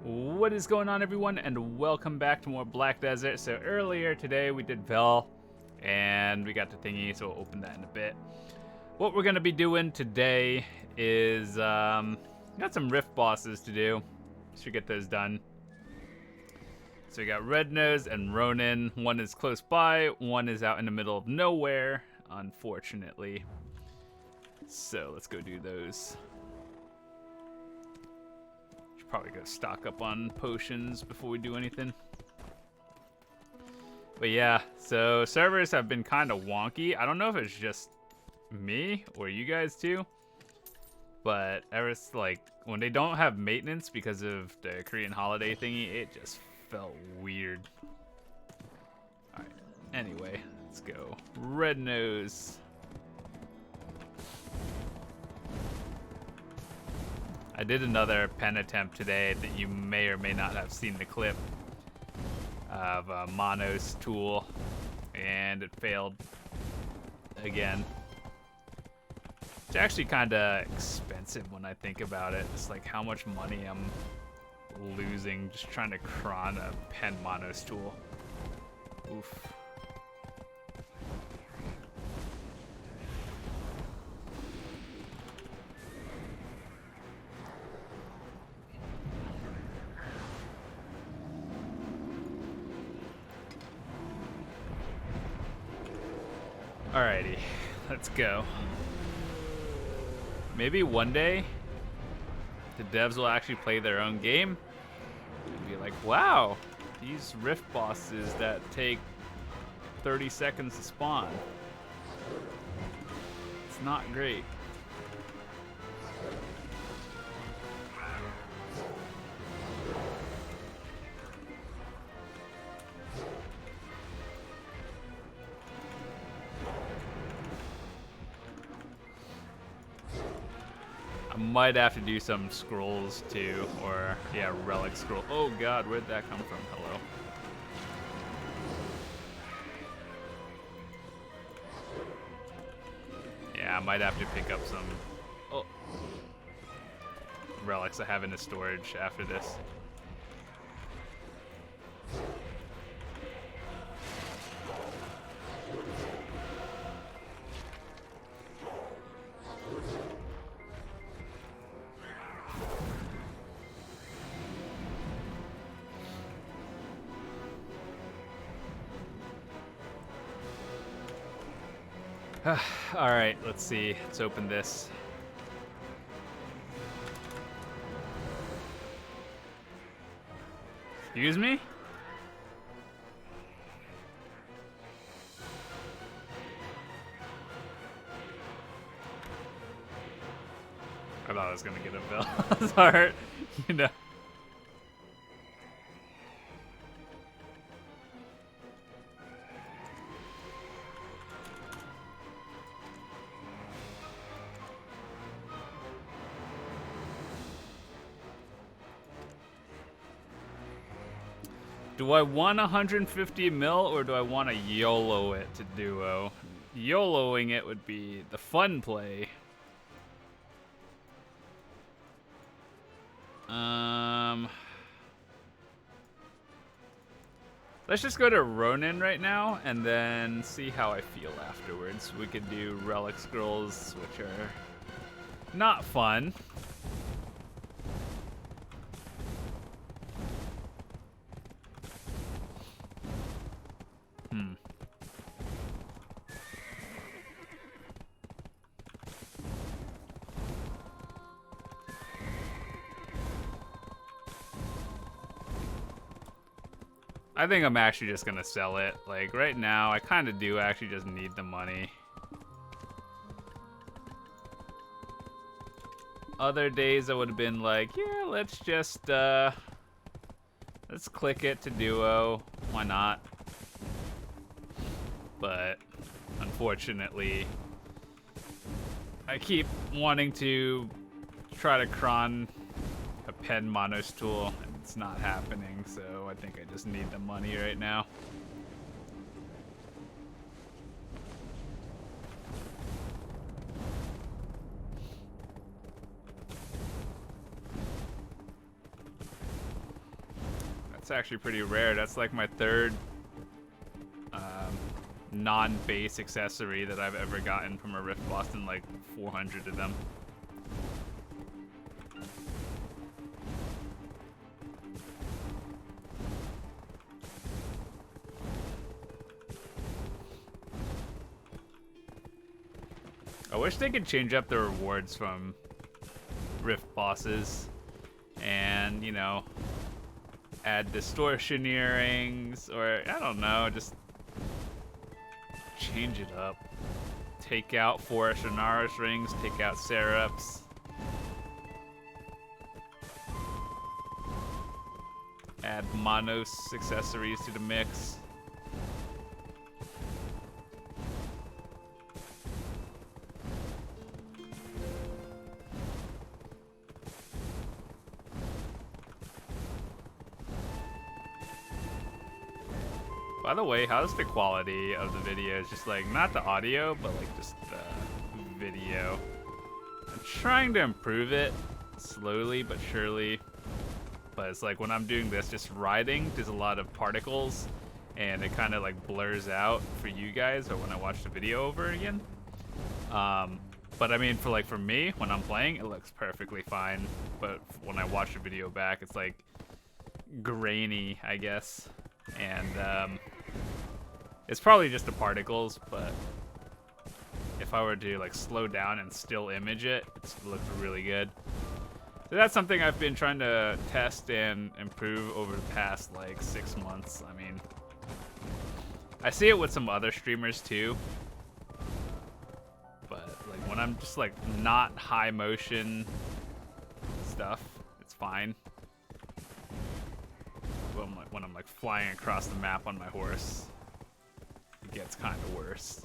What is going on, everyone, and welcome back to more Black Desert. So earlier today we did Vel, and we got the thingy, so we'll open that in a bit. What we're going to be doing today is, got some Rift bosses to do. Should get those done. So we got Red Nose and Ronin. One is close by, one is out in the middle of nowhere, unfortunately. So let's go do those. Probably go stock up on potions before we do anything. But yeah, so servers have been kind of wonky. I don't know if it's just me or you guys too, but ever like when they don't have maintenance because of the Korean holiday thingy, it just felt weird. All right, anyway, let's go. Red Nose. I did another pen attempt today that you may or may not have seen the clip of Mono's tool, and it failed again. It's actually kind of expensive when I think about it. It's like how much money I'm losing just trying to cron a pen Mono's tool. Oof. Alrighty, let's go. Maybe one day the devs will actually play their own game and be like, wow, these Rift bosses that take 30 seconds to spawn. It's not great. I might have to do some scrolls too, or yeah, relic scroll. Oh god, where'd that come from? Hello. Yeah, I might have to pick up some relics I have in the storage after this. All right, let's see. Let's open this. Excuse me? I thought I was gonna get a bell. Sorry, you know. Do I want 150 mil or do I want to YOLO it to duo? YOLOing it would be the fun play. Let's just go to Ronin right now and then see how I feel afterwards. We could do relic scrolls, which are not fun. I think I'm actually just gonna sell it. Like right now, I kind of do actually just need the money. Other days I would have been like, yeah, let's just let's click it to duo. Why not? But unfortunately, I keep wanting to try to cron a pen Monos tool. It's not happening, so I think I just need the money right now. It's actually pretty rare. That's like my third non-base accessory that I've ever gotten from a Rift boss, and like 400 of them. I wish they could change up the rewards from Rift bosses and, you know, add distortion earrings, or I don't know, just change it up. Take out Forest Renaris rings, take out Seraphs. Add Monos accessories to the mix. By the way, how's the quality of the videos? Just like, not the audio, but like just the video. I'm trying to improve it slowly but surely. But it's like when I'm doing this, just riding, there's a lot of particles and it kind of like blurs out for you guys or when I watch the video over again. But I mean, for me, when I'm playing, it looks perfectly fine. But when I watch the video back, it's like grainy, I guess. And it's probably just the particles, but if I were to like slow down and still image it, it looks really good. So that's something I've been trying to test and improve over the past like 6 months. I mean, I see it with some other streamers too, but like when I'm just like not high motion stuff, it's fine. When I'm like flying across the map on my horse, it gets kind of worse.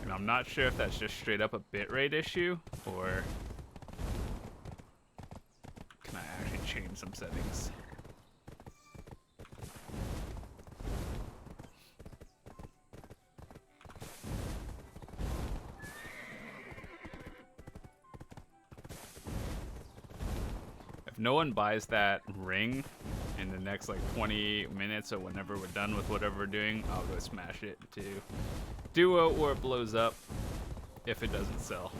And I'm not sure if that's just straight up a bitrate issue, or can I actually change some settings? If no one buys that ring in the next like 20 minutes or whenever we're done with whatever we're doing, I'll go smash it to duo or it blows up if it doesn't sell.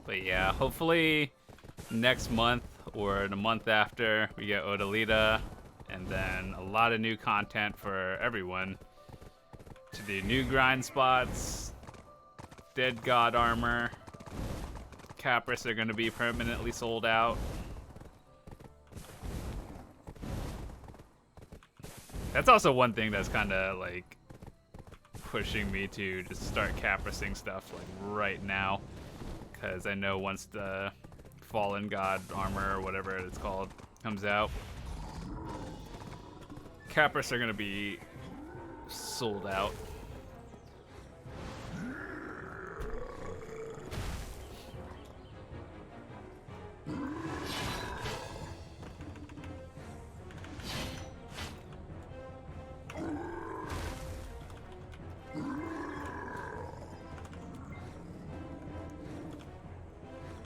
But yeah, hopefully next month or the month after we get Odalita, and then a lot of new content for everyone to do new grind spots, Dead God armor, Capris are going to be permanently sold out. That's also one thing that's kind of like pushing me to just start Caprising stuff like right now. Because I know once the Fallen God armor, or whatever it's called, comes out, Capris are going to be sold out.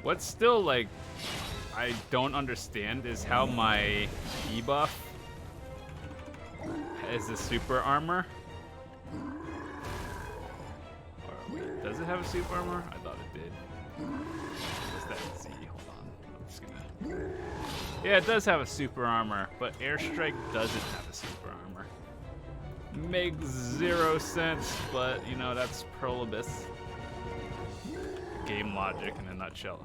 What's still like I don't understand is how my debuff is a super armor. Or wait, does it have a super armor? I thought it did. What's that Z? Hold on. I'm just gonna. Yeah, it does have a super armor, but Airstrike doesn't have a super armor. Makes 0 sense, but you know, that's Prolibus. Game logic in a nutshell.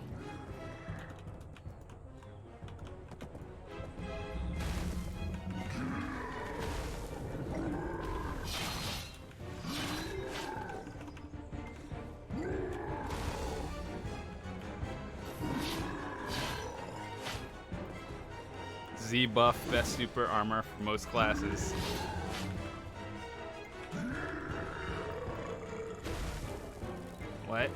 Z buff, best super armor for most classes. What?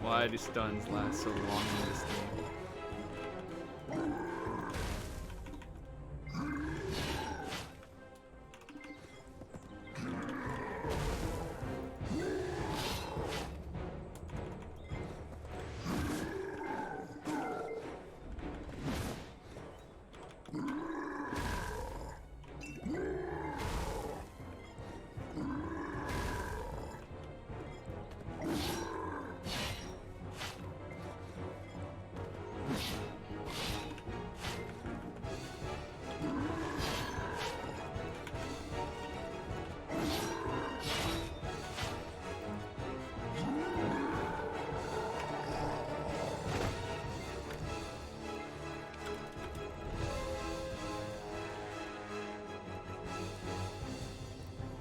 Why do stuns last so long in this game?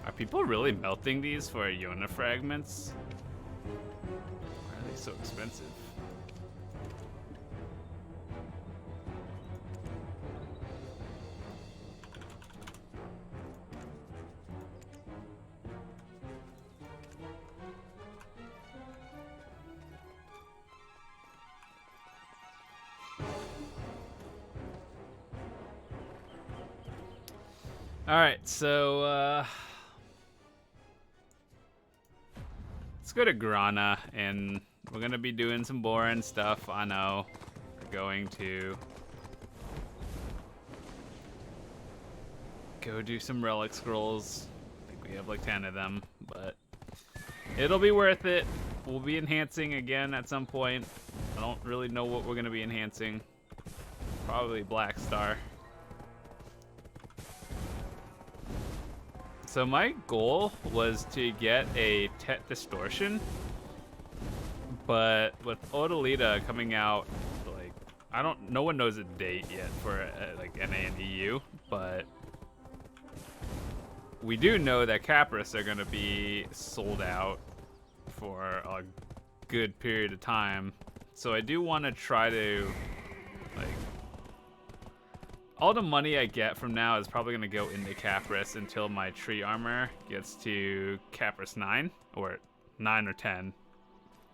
Are people really melting these for Iona fragments? Why are they so expensive? All right, so let's go to Grana, and we're gonna be doing some boring stuff. I know. We're going to go do some relic scrolls. I think we have like 10 of them, but it'll be worth it. We'll be enhancing again at some point. I don't really know what we're gonna be enhancing. Probably Black Star. So my goal was to get a Tet Distortion, but with Odalita coming out, like, no one knows a date yet for like NA and EU, but we do know that Capris are gonna be sold out for a good period of time. So I do want to try to, like, all the money I get from now is probably going to go into Capris until my tree armor gets to Capris 9, or 9 or 10.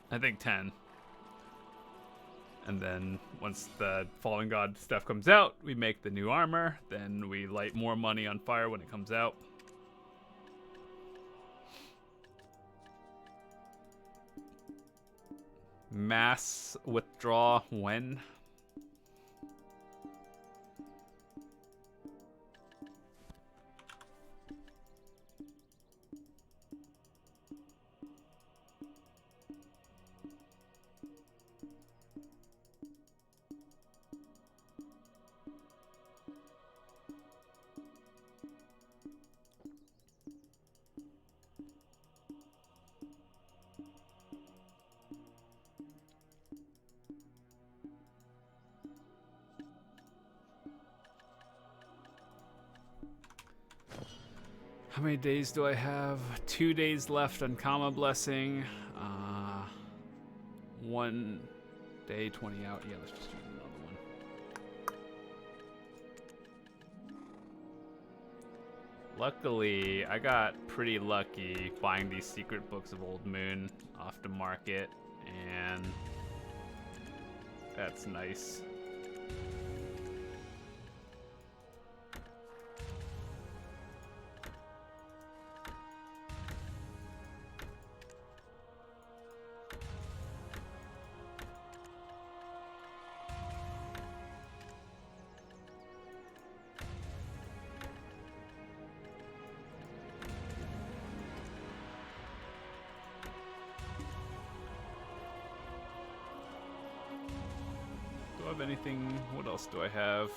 I think 10. And then once the Fallen God stuff comes out, we make the new armor, then we light more money on fire when it comes out. Mass withdraw when? How many days do I have? 2 days left on Kama Blessing. 1 day, 20 out. Yeah, let's just do another one. Luckily, I got pretty lucky buying these secret books of Old Moon off the market, and that's nice. Do I have anything? What else do I have?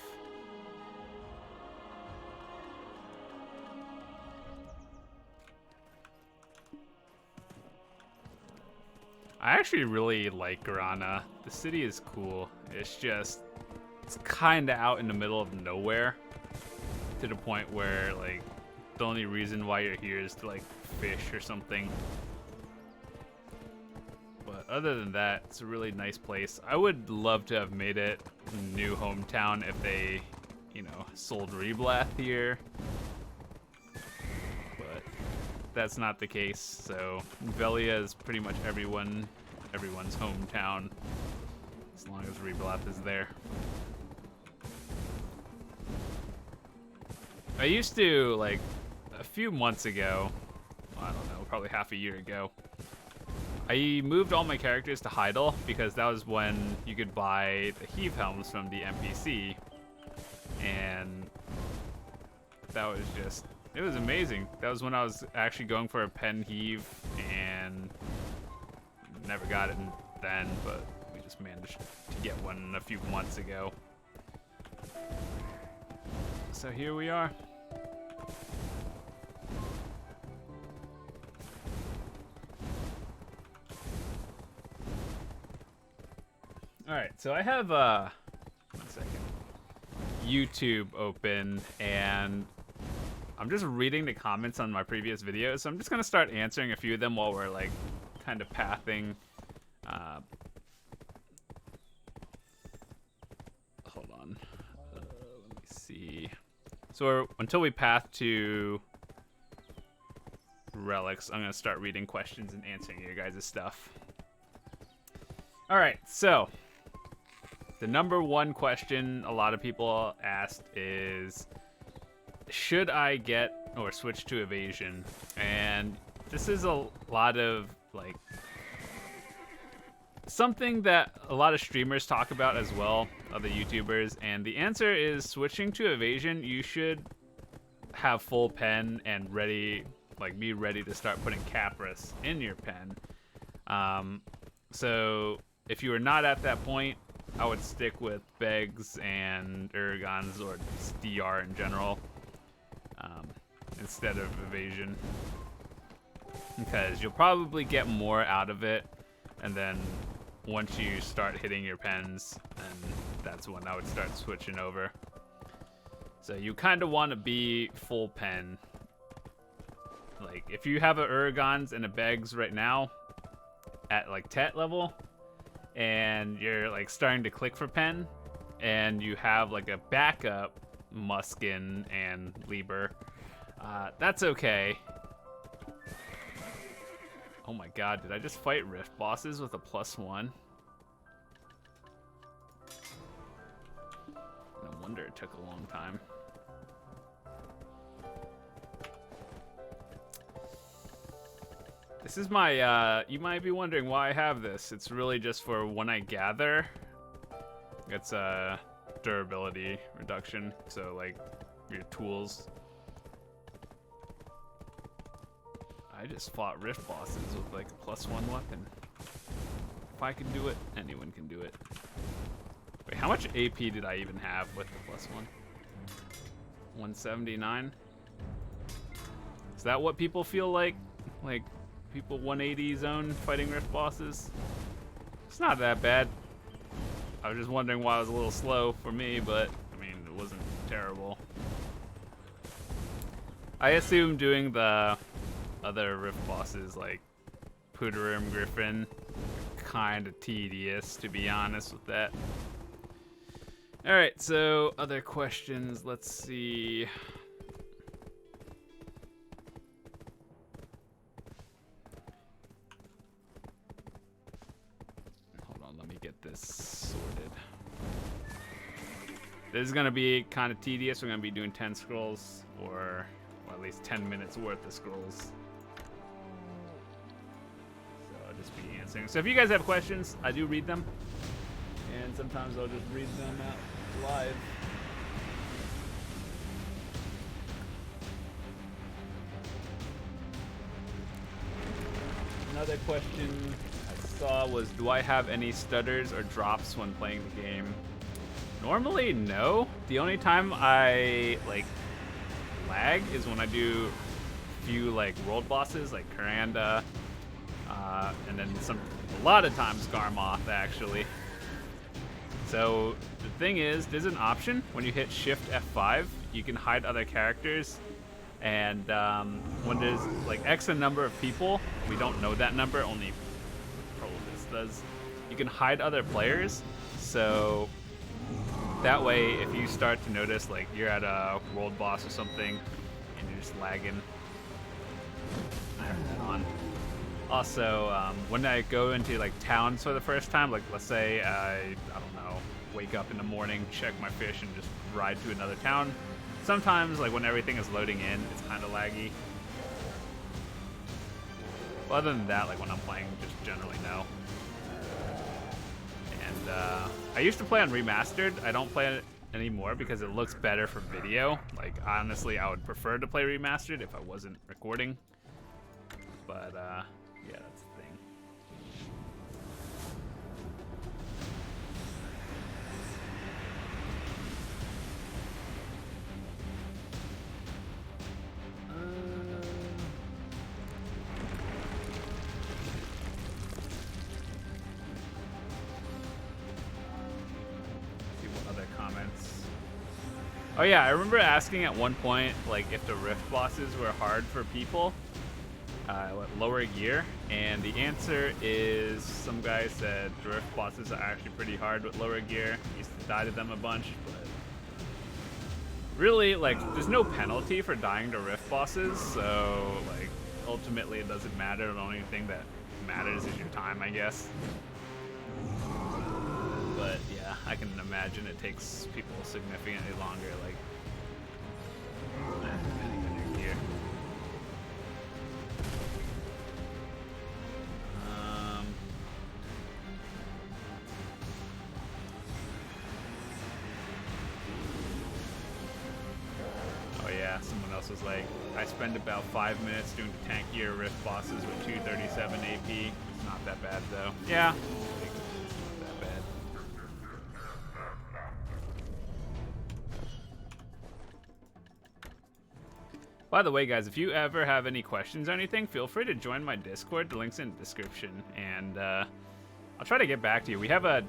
I actually really like Grana. The city is cool. It's just, it's kind of out in the middle of nowhere, to the point where like the only reason why you're here is to like fish or something. But other than that, it's a really nice place. I would love to have made it new hometown if they, you know, sold Reblath here. But that's not the case, so Velia is pretty much everyone's hometown, as long as Reblath is there. I used to, like, a few months ago, I don't know, probably half a year ago, I moved all my characters to Heidel because that was when you could buy the heave helms from the NPC, and that was just, it was amazing. That was when I was actually going for a pen heave and never got it then, but we just managed to get one a few months ago. So here we are. Alright, so I have, 1 second, YouTube open, and I'm just reading the comments on my previous videos, so I'm just gonna start answering a few of them while we're, like, kind of pathing. Hold on. Let me see. So until we path to relics, I'm gonna start reading questions and answering your guys' stuff. Alright, so the number one question a lot of people asked is, should I get or switch to evasion? And this is a lot of, like, something that a lot of streamers talk about as well, other YouTubers, and the answer is switching to evasion. You should have full pen and ready, like, be ready to start putting Capris in your pen. So if you are not at that point, I would stick with Begs and Urgons, or DR in general, instead of evasion, because you'll probably get more out of it, and then once you start hitting your pens, then that's when I would start switching over. So you kind of want to be full pen. Like, if you have a Urgons and a Begs right now at like Tet level, and you're like starting to click for pen, and you have like a backup Muskin and Lieber, that's okay. Oh my god, did I just fight Rift bosses with a +1? No wonder it took a long time. This is my, you might be wondering why I have this. It's really just for when I gather. It's a durability reduction, so like your tools. I just fought Rift bosses with like a +1 weapon. If I can do it, anyone can do it. Wait, how much AP did I even have with the +1? 179? Is that what people feel like? Like, people 180 zone fighting Rift bosses? It's not that bad. I was just wondering why it was a little slow for me, but I mean, it wasn't terrible. I assume doing the other Rift bosses like Puderim Griffin, kind of tedious, to be honest with that. Alright, so other questions, let's see. Get this sorted. This is gonna be kind of tedious. We're gonna be doing 10 scrolls, or well, at least 10 minutes worth of scrolls. So I'll just be answering. So if you guys have questions, I do read them, and sometimes I'll just read them out live. Another question saw was, do I have any stutters or drops when playing the game? Normally, no. The only time I like lag is when I do a few like world bosses like Kuranda, and then a lot of times Garmoth actually. So the thing is, there's an option when you hit Shift F5, you can hide other characters, and when there's like X number of people, we don't know that number, only Prolis does. You can hide other players, so that way if you start to notice like you're at a world boss or something and you're just lagging, I have that on. Also, when I go into like towns for the first time, like let's say I don't know, wake up in the morning, check my fish, and just ride to another town. Sometimes, like when everything is loading in, it's kind of laggy. But other than that, like when I'm playing, just generally no. And I used to play on Remastered. I don't play it anymore because it looks better for video. Like honestly, I would prefer to play Remastered if I wasn't recording. But yeah, that's the thing. See what other comments. Oh yeah, I remember asking at one point, like, if the Rift bosses were hard for people. Lower gear, and the answer is some guy said Rift bosses are actually pretty hard with lower gear. He used to die to them a bunch, but really, like, there's no penalty for dying to Rift bosses, so like ultimately it doesn't matter. The only thing that matters is your time, I guess. But yeah, I can imagine it takes people significantly longer, like depending on your gear. Someone else was like, I spend about 5 minutes doing the tankier Rift bosses with 237 AP. It's not that bad though. Yeah, it's not that bad. By the way, guys, if you ever have any questions or anything, feel free to join my Discord. The link's in the description, and I'll try to get back to you. We have a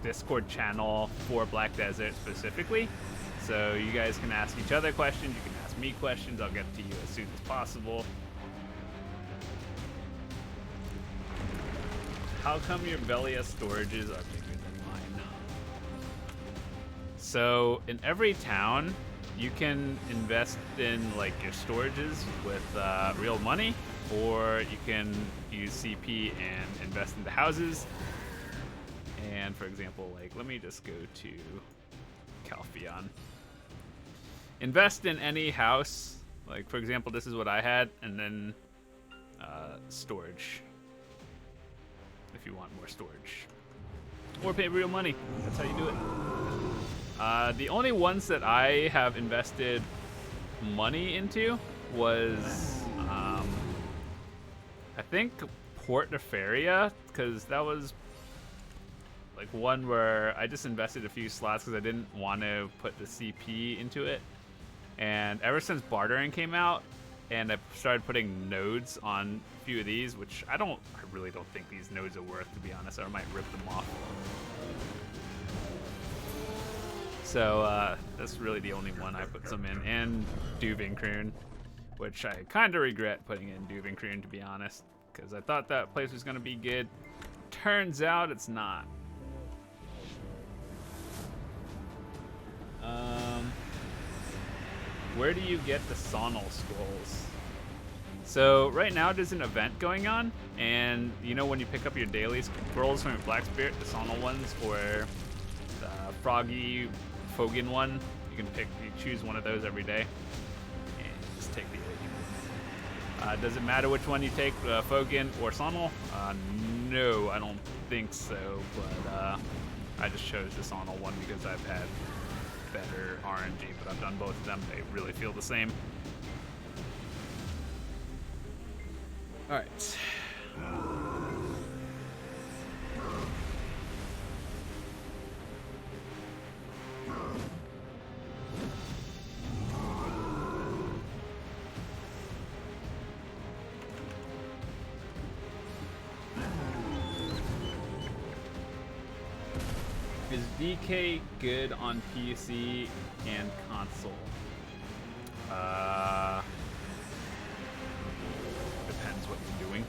Discord channel for Black Desert specifically. So you guys can ask each other questions, you can ask me questions, I'll get to you as soon as possible. How come your Velia storages are bigger than mine? So in every town, you can invest in like your storages with real money, or you can use CP and invest into houses. And for example, like let me just go to Calpheon. Invest in any house, like for example, this is what I had, and then storage, if you want more storage. Or pay real money, that's how you do it. The only ones that I have invested money into was, I think Port Nefaria, because that was like one where I just invested a few slots because I didn't want to put the CP into it. And ever since bartering came out, and I started putting nodes on a few of these, which I really don't think these nodes are worth, to be honest. I might rip them off. So that's really the only one I put some in, and Duvinkroon, which I kind of regret putting in Duvinkroon, to be honest, because I thought that place was going to be good. Turns out it's not. Where do you get the Sonal scrolls? So right now there's an event going on, and you know when you pick up your daily scrolls from your Black Spirit, the Sonal ones, or the Froggy Fogan one, you choose one of those every day, and just take the original. Does it matter which one you take, Fogan or Sonal? No, I don't think so, but I just chose the Sonal one because I've had better RNG, but I've done both of them. They really feel the same. All right. Is DK good on PC and console? Depends what you're doing.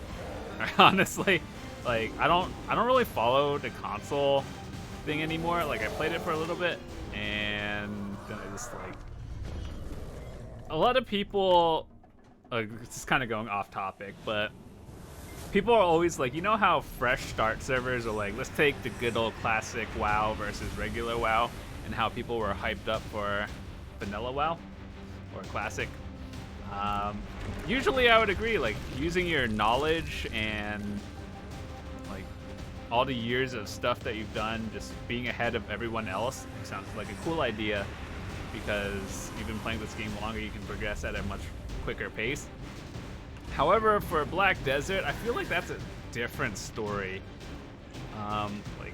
Honestly, like I don't really follow the console thing anymore. Like I played it for a little bit and then I just like a lot of people. This is kind of going off topic, but people are always like, you know how fresh start servers are like, let's take the good old classic WoW versus regular WoW, and how people were hyped up for vanilla WoW or classic. Usually I would agree, like using your knowledge and like all the years of stuff that you've done, just being ahead of everyone else sounds like a cool idea, because you've been playing this game longer, you can progress at a much quicker pace. However, for Black Desert, I feel like that's a different story. Like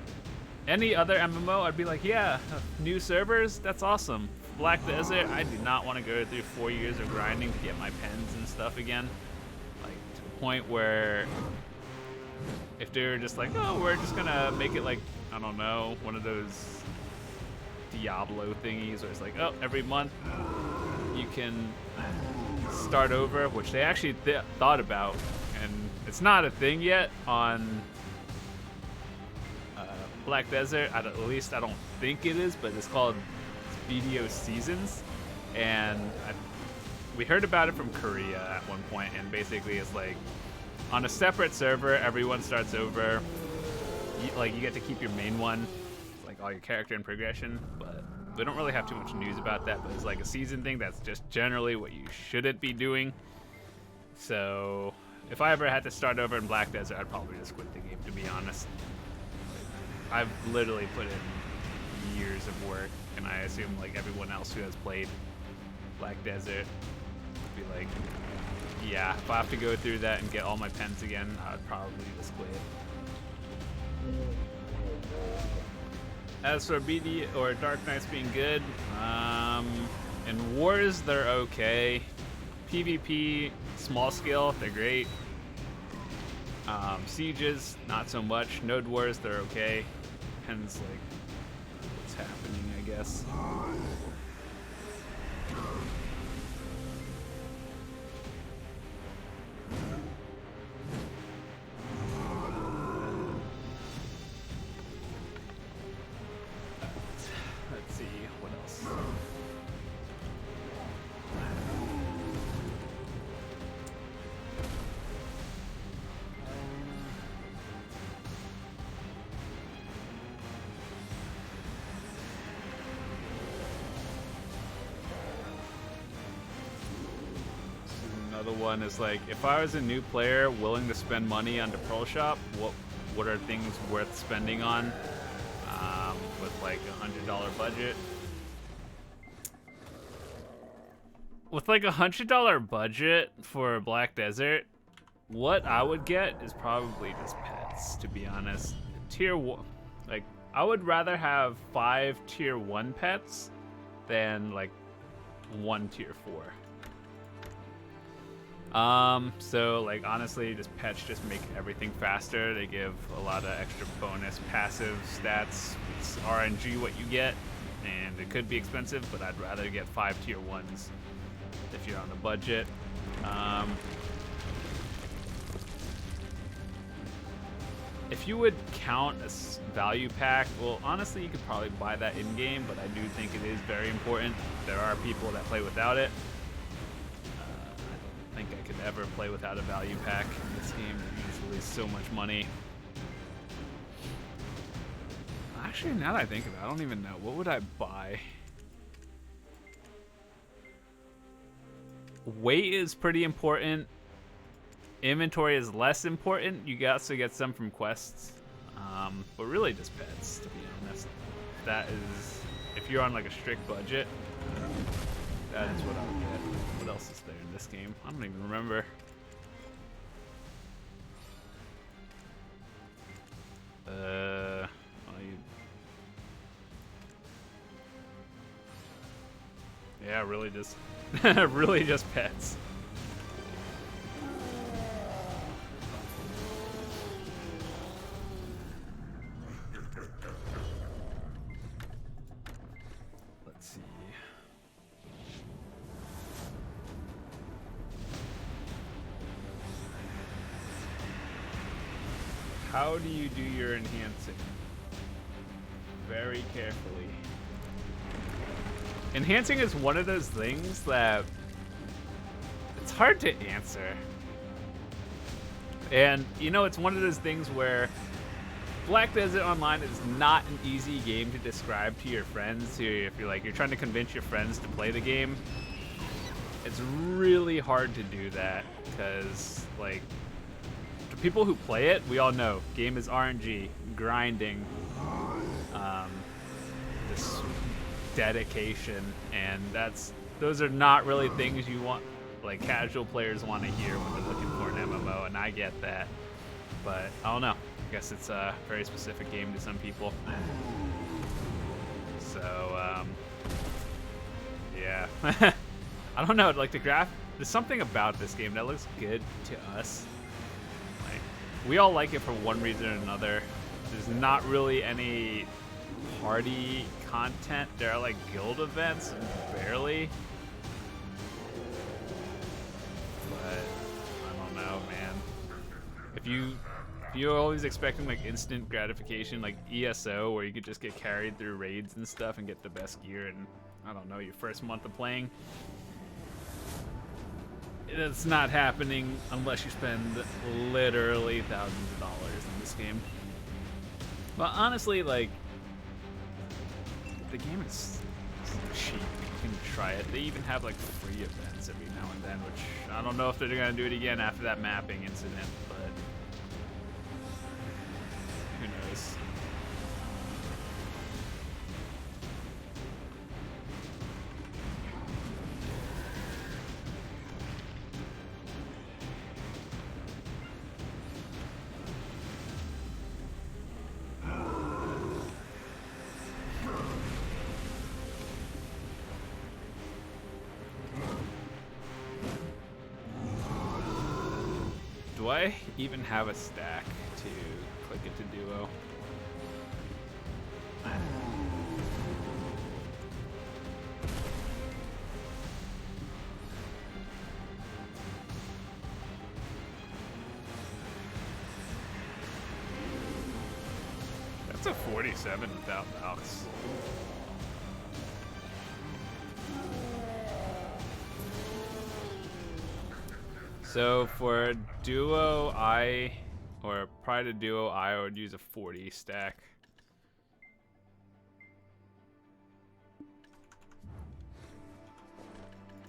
any other MMO, I'd be like, yeah, new servers, that's awesome. Black Desert, I do not want to go through 4 years of grinding to get my pens and stuff again. Like to the point where if they're just like, oh, we're just gonna make it like, I don't know, one of those Diablo thingies where it's like, oh, every month you can start over, which they actually thought about, and it's not a thing yet on Black Desert. At least I don't think it is, but it's called video seasons, and we heard about it from Korea at one point, and basically it's like on a separate server, everyone starts over. You get to keep your main one, like all your character and progression, but we don't really have too much news about that. But it's like a season thing that's just generally what you shouldn't be doing. So if I ever had to start over in Black Desert, I'd probably just quit the game, to be honest. I've literally put in years of work, and I assume like everyone else who has played Black Desert would be like, yeah, if I have to go through that and get all my pens again, I'd probably just quit. As for BD or Dark Knights being good, in Wars they're okay. PvP, small scale, they're great. Sieges, not so much. Node Wars, they're okay. Depends like what's happening, I guess. Let's see, what else? Another one is like, if I was a new player willing to spend money on the Pro Shop, what are things worth spending on with like $100 budget? With like $100 budget for Black Desert, what I would get is probably just pets, to be honest. Tier 1, like I would rather have 5 tier 1 pets than like 1 tier 4. So like honestly, just pets just make everything faster. They give a lot of extra bonus passive stats. It's RNG what you get, and it could be expensive, but I'd rather get 5 tier 1s if you're on a budget. If you would count a value pack, well, honestly, you could probably buy that in-game, but I do think it is very important. There are people that play without it. I don't think I could ever play without a value pack in this game. It usually is so much money. Actually, now that I think of it, I don't even know. What would I buy? Weight is pretty important. Inventory is less important. You also get some from quests. But really just pets, to be honest. That is, if you're on like a strict budget, that is what I would get. What else is there in this game? I don't even remember. Yeah, really just, really just pets. how do you do your enhancing? Very carefully. Enhancing is one of those things that it's hard to answer. And, you know, it's one of those things where Black Desert Online is not an easy game to describe to your friends. If you're trying to convince your friends to play the game, it's really hard to do that because, like, to people who play it, we all know game is RNG, grinding, this dedication, and those are not really things you want, like, casual players want to hear when they're looking for an MMO, and I get that, but I don't know. I guess it's a very specific game to some people. So, yeah. I don't know, like, there's something about this game that looks good to us. Like, we all like it for one reason or another. There's not really any party content. There are, like, guild events, barely. But I don't know, man. If you're always expecting, like, instant gratification, like ESO, where you could just get carried through raids and stuff and get the best gear in, I don't know, your first month of playing, it's not happening unless you spend literally thousands of dollars in this game. But honestly, like, the game is cheap. You can try it. They even have, like, free events every now and then, which I don't know if they're gonna do it again after that mapping incident, but who knows. Do I even have a stack to click it to duo? That's a 47 without mouse. So for duo, prior to duo, I would use a 40 stack.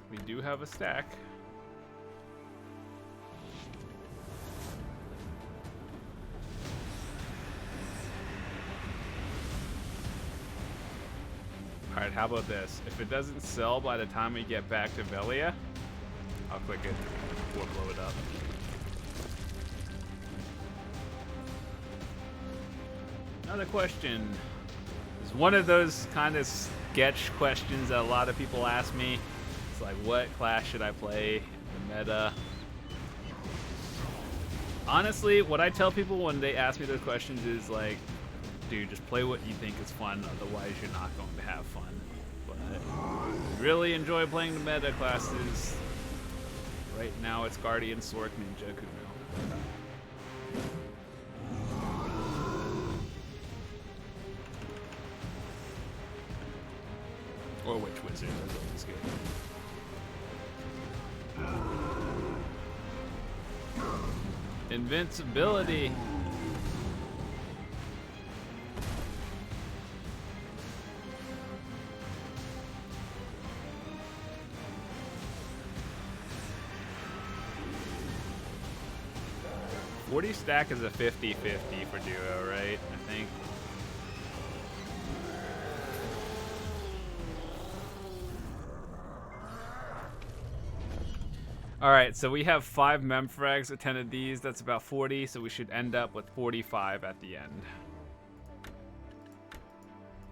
We do have a stack. Alright, how about this? If it doesn't sell by the time we get back to Velia, I'll click it or blow it up. Another question. It's one of those kind of sketch questions that a lot of people ask me. It's like, what class should I play in the meta? Honestly, what I tell people when they ask me those questions is like, dude, just play what you think is fun, otherwise you're not going to have fun. But if you really enjoy playing the meta classes, right now it's Guardian, Sork, Ninja, Kuno. Or Witch Wizard, that's always good. Invincibility. $40 stack is a 50-50 for duo, right? I think. Alright, so we have 5 memfrags attended these. That's about 40, so we should end up with 45 at the end.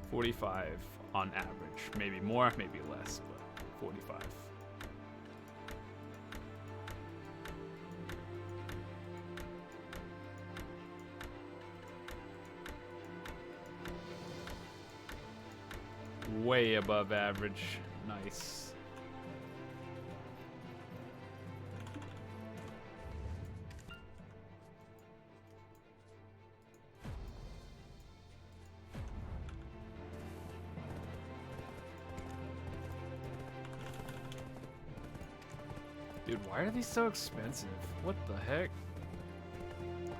45 on average. Maybe more, maybe less, but 45. Way above average. Nice. Why are these so expensive? What the heck?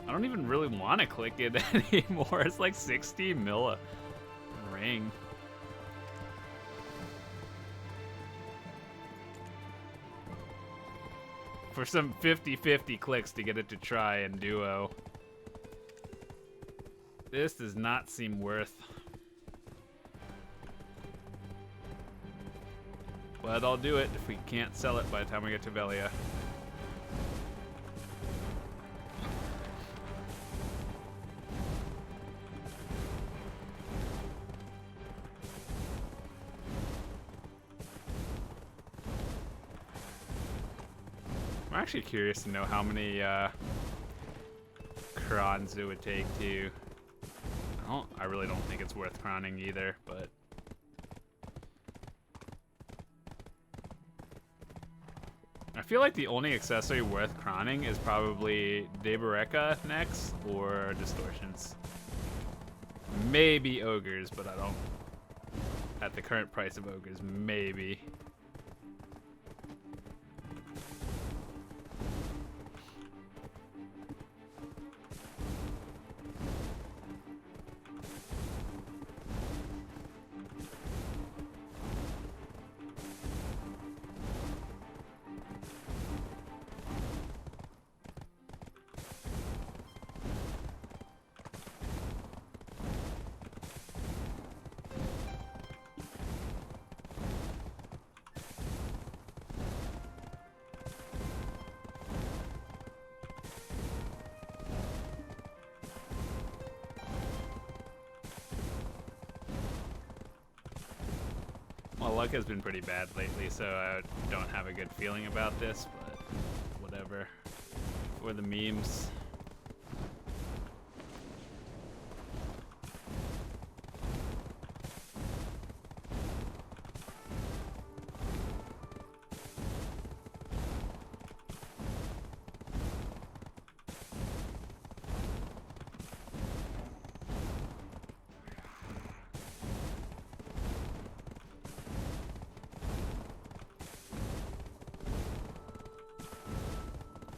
I don't even really want to click it anymore. It's like 60 mil a ring. For some 50-50 clicks to get it to try in duo. This does not seem worth. But I'll do it if we can't sell it by the time we get to Velia. I'm actually curious to know how many crons it would take to. I really don't think it's worth croning either, but. I feel like the only accessory worth croning is probably Debereka next or Distortions. Maybe Ogres, but I don't. At the current price of Ogres, maybe. Well, luck has been pretty bad lately, so I don't have a good feeling about this, but whatever. For the memes.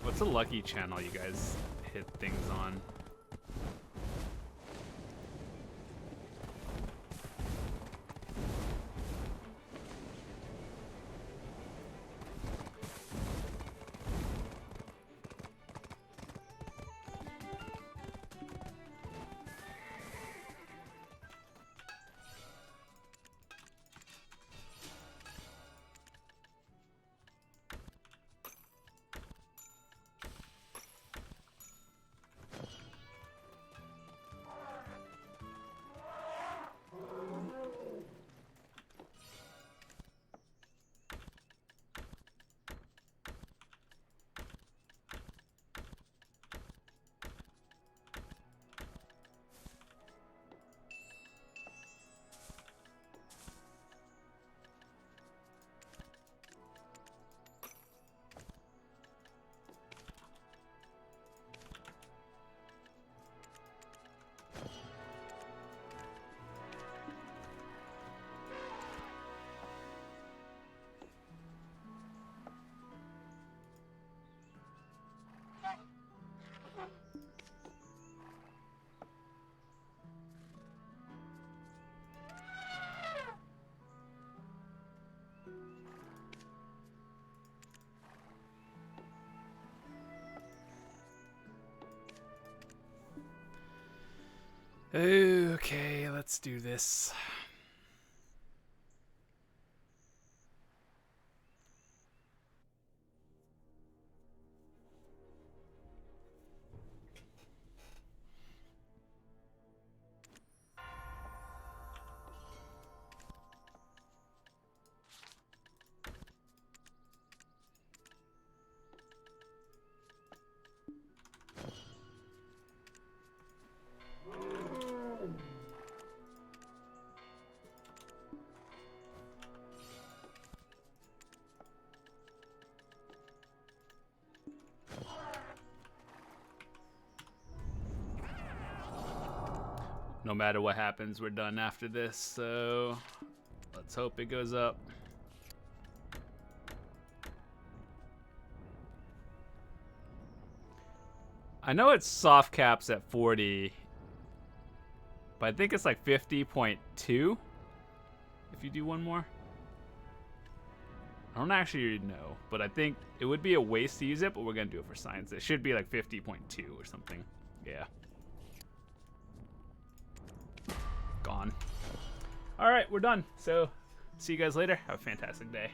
What's a lucky channel you guys hit things on? Okay, let's do this. No matter what happens, we're done after this, so let's hope it goes up. I know it's soft caps at 40, but I think it's like 50.2 if you do one more. I don't actually know, but I think it would be a waste to use it, but we're going to do it for science. It should be like 50.2 or something. Yeah. Gone. All right, we're done. So see you guys later. Have a fantastic day.